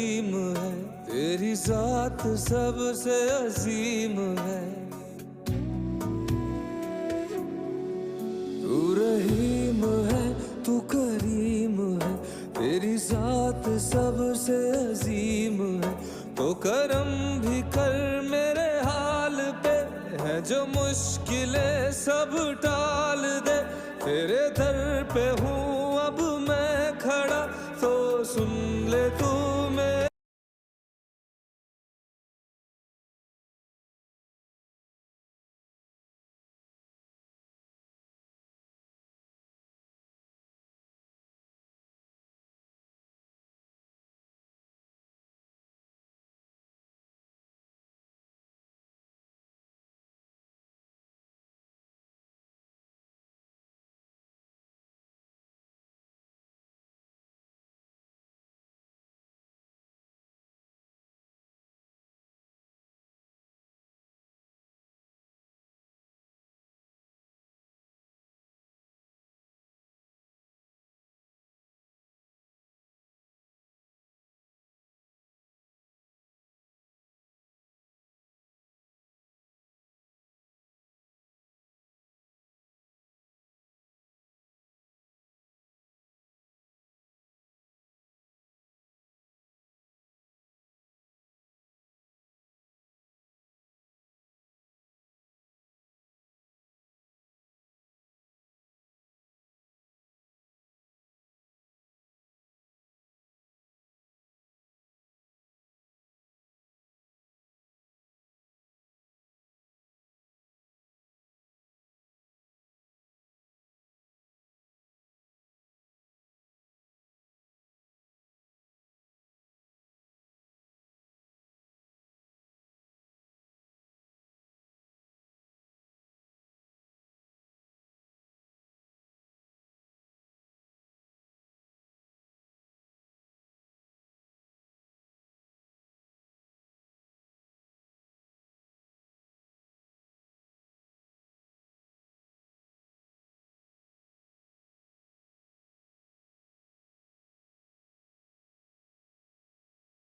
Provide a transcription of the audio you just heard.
करीम है, तेरी जात सबसे अजीम है। तू रहीम है, तू करीम है, तेरी जात सबसे अजीम है। तो करम भी कर मेरे हाल पे, है जो मुश्किलें सब टाल दे। तेरे दर पे हूँ